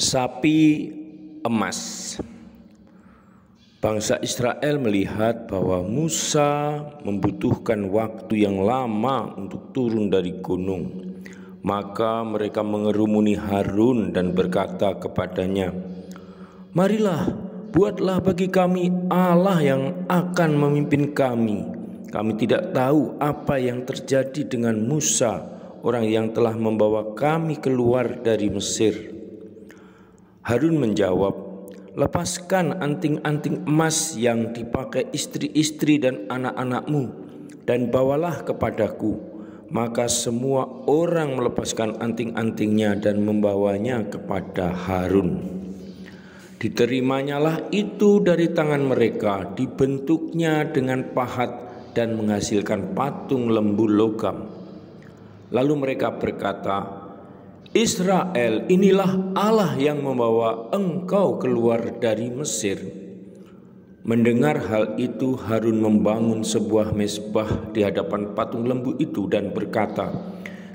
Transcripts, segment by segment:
Sapi emas. Bangsa Israel melihat bahwa Musa membutuhkan waktu yang lama untuk turun dari gunung. Maka mereka mengerumuni Harun dan berkata kepadanya, "Marilah, buatlah bagi kami Allah yang akan memimpin kami. Kami tidak tahu apa yang terjadi dengan Musa, orang yang telah membawa kami keluar dari Mesir." Harun menjawab, "Lepaskan anting-anting emas yang dipakai istri-istri dan anak-anakmu dan bawalah kepadaku." Maka semua orang melepaskan anting-antingnya dan membawanya kepada Harun. Diterimanya itu dari tangan mereka, dibentuknya dengan pahat dan menghasilkan patung lembu logam. Lalu mereka berkata, "Israel, inilah Allah yang membawa engkau keluar dari Mesir." Mendengar hal itu, Harun membangun sebuah mezbah di hadapan patung lembu itu dan berkata,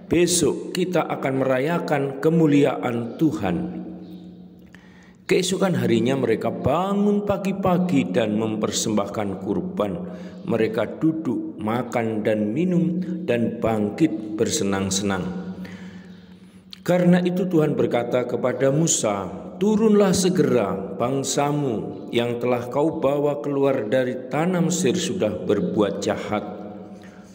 "Besok kita akan merayakan kemuliaan Tuhan." Keesokan harinya mereka bangun pagi-pagi dan mempersembahkan kurban. Mereka duduk, makan dan minum dan bangkit bersenang-senang. Karena itu Tuhan berkata kepada Musa, "Turunlah segera, bangsamu yang telah kau bawa keluar dari tanah Mesir sudah berbuat jahat.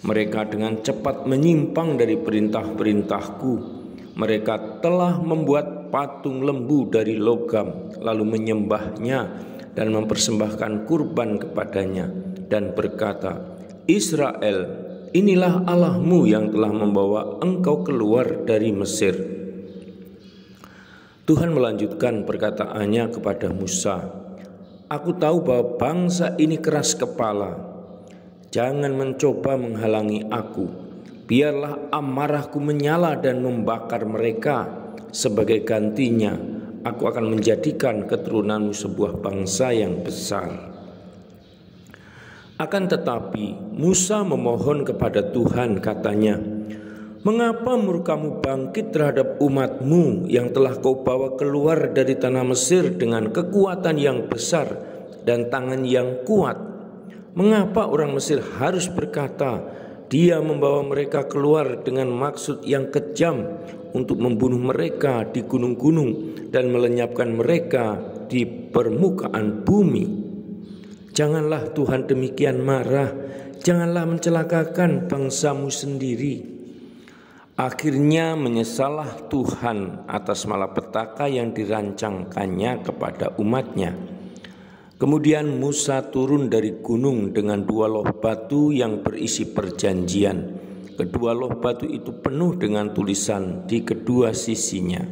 Mereka dengan cepat menyimpang dari perintah-perintahku. Mereka telah membuat patung lembu dari logam, lalu menyembahnya dan mempersembahkan kurban kepadanya, dan berkata, 'Israel, inilah Allahmu yang telah membawa engkau keluar dari Mesir.'" Tuhan melanjutkan perkataannya kepada Musa, "Aku tahu bahwa bangsa ini keras kepala. Jangan mencoba menghalangi aku. Biarlah amarahku menyala dan membakar mereka. Sebagai gantinya, aku akan menjadikan keturunanmu sebuah bangsa yang besar." Akan tetapi Musa memohon kepada Tuhan, katanya, "Mengapa murkamu bangkit terhadap umatmu yang telah kau bawa keluar dari tanah Mesir dengan kekuatan yang besar dan tangan yang kuat? Mengapa orang Mesir harus berkata, 'Dia membawa mereka keluar dengan maksud yang kejam untuk membunuh mereka di gunung-gunung dan melenyapkan mereka di permukaan bumi?' Janganlah Tuhan demikian marah, janganlah mencelakakan bangsamu sendiri." Akhirnya menyesallah Tuhan atas malapetaka yang dirancangkannya kepada umatnya. Kemudian Musa turun dari gunung dengan 2 loh batu yang berisi perjanjian. Kedua loh batu itu penuh dengan tulisan di kedua sisinya.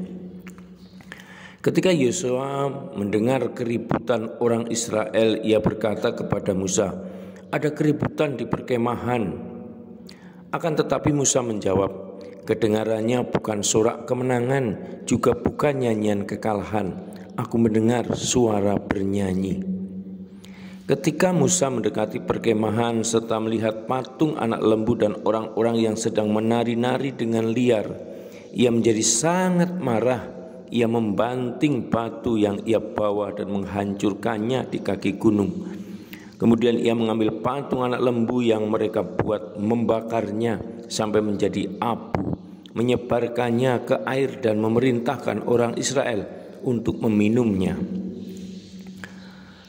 Ketika Yosua mendengar keributan orang Israel, ia berkata kepada Musa, "Ada keributan di perkemahan." Akan tetapi Musa menjawab, "Kedengarannya bukan sorak kemenangan, juga bukan nyanyian kekalahan. Aku mendengar suara bernyanyi." Ketika Musa mendekati perkemahan serta melihat patung anak lembu dan orang-orang yang sedang menari-nari dengan liar, ia menjadi sangat marah. Ia membanting batu yang ia bawa dan menghancurkannya di kaki gunung. Kemudian ia mengambil patung anak lembu yang mereka buat, membakarnya sampai menjadi abu, menyebarkannya ke air dan memerintahkan orang Israel untuk meminumnya.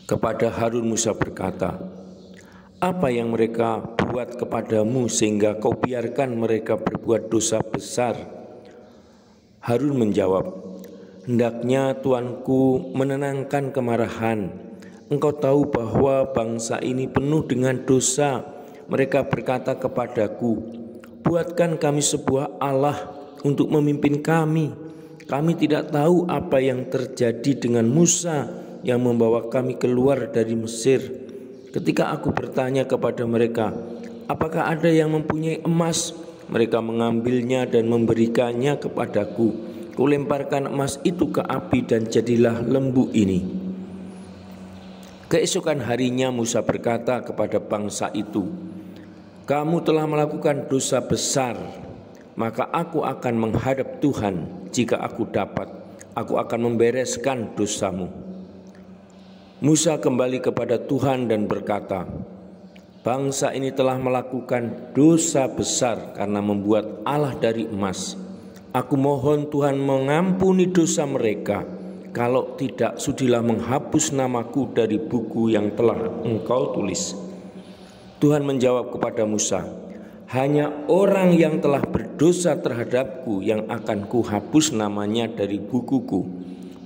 Kepada Harun Musa berkata, "Apa yang mereka buat kepadamu sehingga kau biarkan mereka berbuat dosa besar?" Harun menjawab, "Hendaknya Tuanku menenangkan kemarahan. Engkau tahu bahwa bangsa ini penuh dengan dosa. Mereka berkata kepadaku, 'Buatkan kami sebuah Allah untuk memimpin kami.' Kami tidak tahu apa yang terjadi dengan Musa yang membawa kami keluar dari Mesir. Ketika aku bertanya kepada mereka, 'Apakah ada yang mempunyai emas?' mereka mengambilnya dan memberikannya kepadaku. Kulemparkan emas itu ke api dan jadilah lembu ini." Keesokan harinya Musa berkata kepada bangsa itu, "Kamu telah melakukan dosa besar. Maka aku akan menghadap Tuhan jika aku dapat. aku akan membereskan dosamu." Musa kembali kepada Tuhan dan berkata, "Bangsa ini telah melakukan dosa besar karena membuat Allah dari emas. Aku mohon Tuhan mengampuni dosa mereka. Kalau tidak, sudilah menghapus namaku dari buku yang telah Engkau tulis." Tuhan menjawab kepada Musa, "Hanya orang yang telah berdosa terhadapku yang akan kuhapus namanya dari bukuku.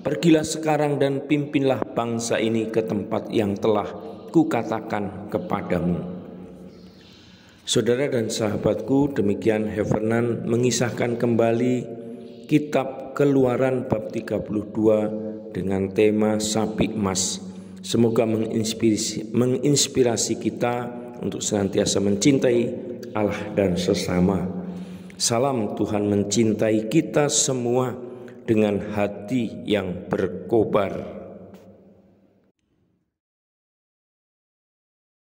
Pergilah sekarang dan pimpinlah bangsa ini ke tempat yang telah kukatakan kepadamu." Saudara dan sahabatku, demikian Heffernan mengisahkan kembali kitab Keluaran bab 32 dengan tema sapi emas. Semoga menginspirasi kita untuk senantiasa mencintai Allah dan sesama. Salam, Tuhan mencintai kita semua dengan hati yang berkobar.